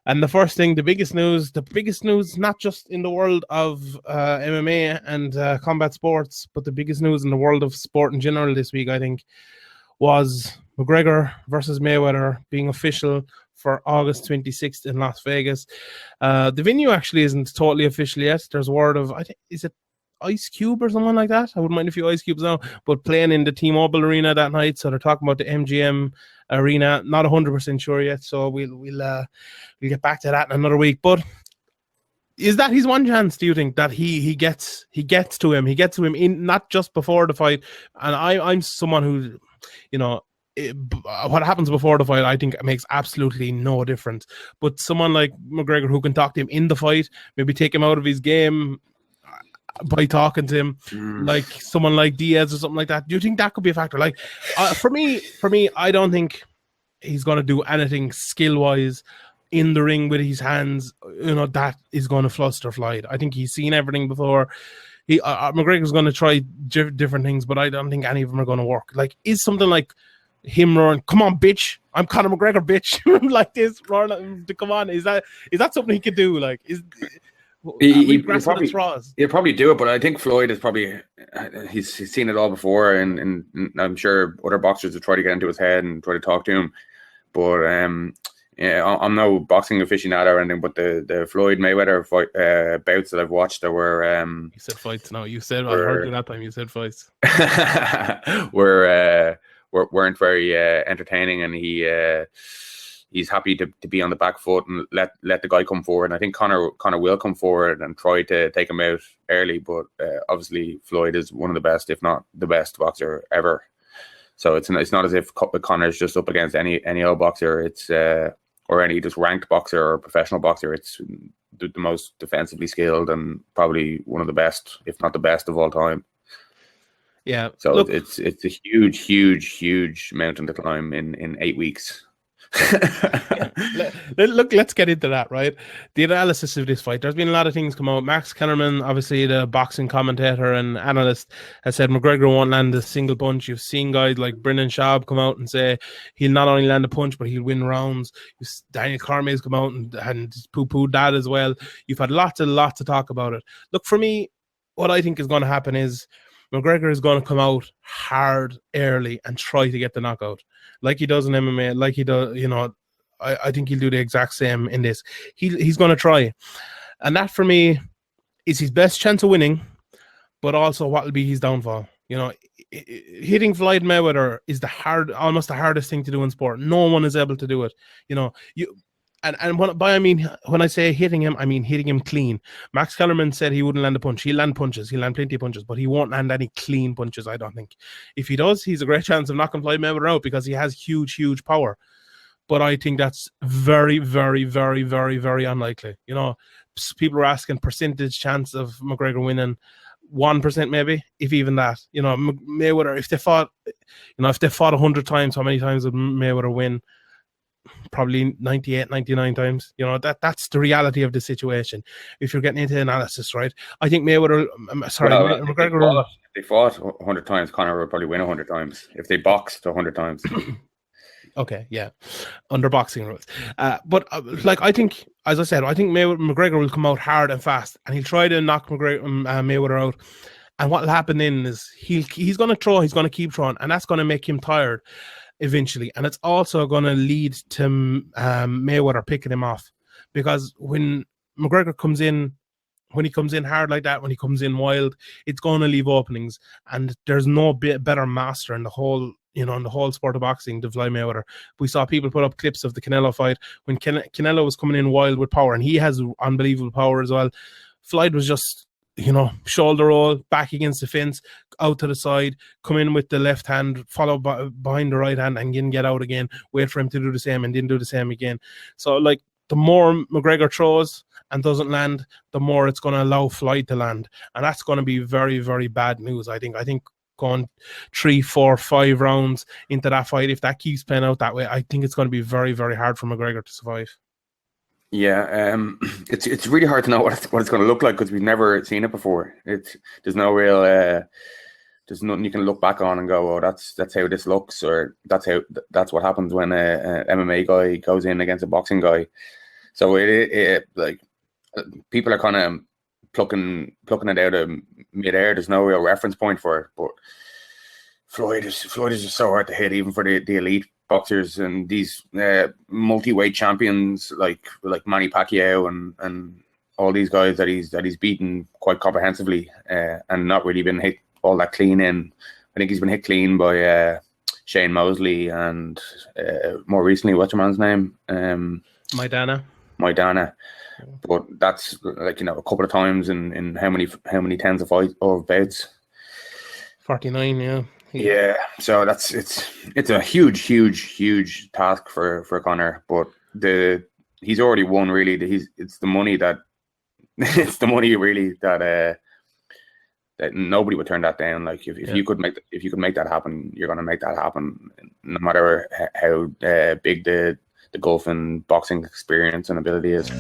And the biggest news, not just in the world of MMA and combat sports, but the biggest news in the world of sport in general this week, I think, was McGregor versus Mayweather being official for August 26th in Las Vegas. The venue actually isn't totally official yet. There's word of, I think, is it Ice Cube or something like that? I wouldn't mind a few Ice Cubes now, but playing in the T-Mobile Arena that night. So they're talking about the MGM Arena. Not 100% sure yet. So we'll get back to that in another week. But is that his one chance? Do you think that he gets to him? He gets to him in not just before the fight. And I'm someone who, what happens before the fight, I think it makes absolutely no difference. But someone like McGregor who can talk to him in the fight, maybe take him out of his game by talking to him, like someone like Diaz or something like that. Do you think that could be a factor? Like, for me, I don't think he's going to do anything skill-wise in the ring with his hands, that is going to fluster Floyd. I think he's seen everything before. McGregor's going to try different things, but I don't think any of them are going to work. Like, is something like him roaring, "Come on, bitch! I'm Conor McGregor, bitch!" like this, roaring, come on, is that something he could do? Like, he'll probably do it, but I think Floyd is probably he's seen it all before, and I'm sure other boxers have tried to get into his head and try to talk to him. But I'm no boxing aficionado or anything, but the Floyd Mayweather fight, bouts that I've watched, there were you said fights. No, you said I heard you that time. You said fights. weren't very entertaining, and he's happy to be on the back foot and let the guy come forward. And I think Conor will come forward and try to take him out early, but obviously Floyd is one of the best, if not the best boxer ever. So it's not as if Conor's just up against any old boxer. It's or any just ranked boxer or professional boxer. It's the most defensively skilled and probably one of the best, if not the best of all time. Yeah. So it's a huge mountain to climb in 8 weeks. Look, let's get into that, right? The analysis of this fight. There's been a lot of things come out. Max Kellerman, obviously the boxing commentator and analyst, has said McGregor won't land a single punch. You've seen guys like Brendan Schaub come out and say he'll not only land a punch, but he'll win rounds. Daniel Cormier's come out and poo-pooed that as well. You've had lots to talk about it. Look, for me, what I think is going to happen is McGregor is going to come out hard early and try to get the knockout, like he does in MMA, like he does, I think he'll do the exact same in this. He's going to try. And that, for me, is his best chance of winning, but also what will be his downfall. Hitting Floyd Mayweather is almost the hardest thing to do in sport. No one is able to do it. And when I say hitting him, I mean hitting him clean. Max Kellerman said he wouldn't land a punch. He'll land punches. He'll land plenty of punches, but he won't land any clean punches, I don't think. If he does, he's a great chance of knocking Floyd Mayweather out because he has huge power. But I think that's very, very, very, very, very unlikely. People are asking percentage chance of McGregor winning. 1% maybe, if even that. Mayweather, if they fought 100 times, how many times would Mayweather win? Probably 98, 99 times. That's the reality of the situation. If you're getting into analysis, right? I think McGregor. If they fought 100 times, Conor would probably win 100 times. If they boxed 100 times. Okay, yeah, under boxing rules. But I think, as I said, I think McGregor will come out hard and fast, and he'll try to knock Mayweather out. And what will happen then is he's going to throw, he's going to keep throwing, and that's going to make him tired eventually. And it's also going to lead to Mayweather picking him off, because when McGregor comes in, when he comes in hard like that, when he comes in wild, it's going to leave openings. And there's no better master in the whole sport of boxing than Floyd Mayweather. We saw people put up clips of the Canelo fight when Canelo was coming in wild with power, and he has unbelievable power as well. Floyd was just, shoulder roll, back against the fence, out to the side, come in with the left hand, follow behind the right hand, and then get out again, wait for him to do the same, and then do the same again. So, the more McGregor throws and doesn't land, the more it's going to allow Floyd to land. And that's going to be very, very bad news, I think. I think going 3, 4, 5 rounds into that fight, if that keeps playing out that way, I think it's going to be very, very hard for McGregor to survive. Yeah, it's really hard to know what it's going to look like, because we've never seen it before. There's no real there's nothing you can look back on and go, oh, that's how this looks, or that's what happens when a MMA guy goes in against a boxing guy. So it like people are kind of plucking it out of midair. There's no real reference point for it, but Floyd is just so hard to hit, even for the elite boxers and these multi-weight champions like Manny Pacquiao and all these guys that he's beaten quite comprehensively and not really been hit all that clean in. I think he's been hit clean by Shane Mosley and more recently, what's your man's name? Maidana. But that's like, you know, a couple of times in how many tens of bouts? 49, yeah. Yeah, so it's a huge task for Conor, but he's already won really. It's the money that it's the money really that nobody would turn that down. Like if you could make that happen, you're gonna make that happen, no matter how big the golf and boxing experience and ability is.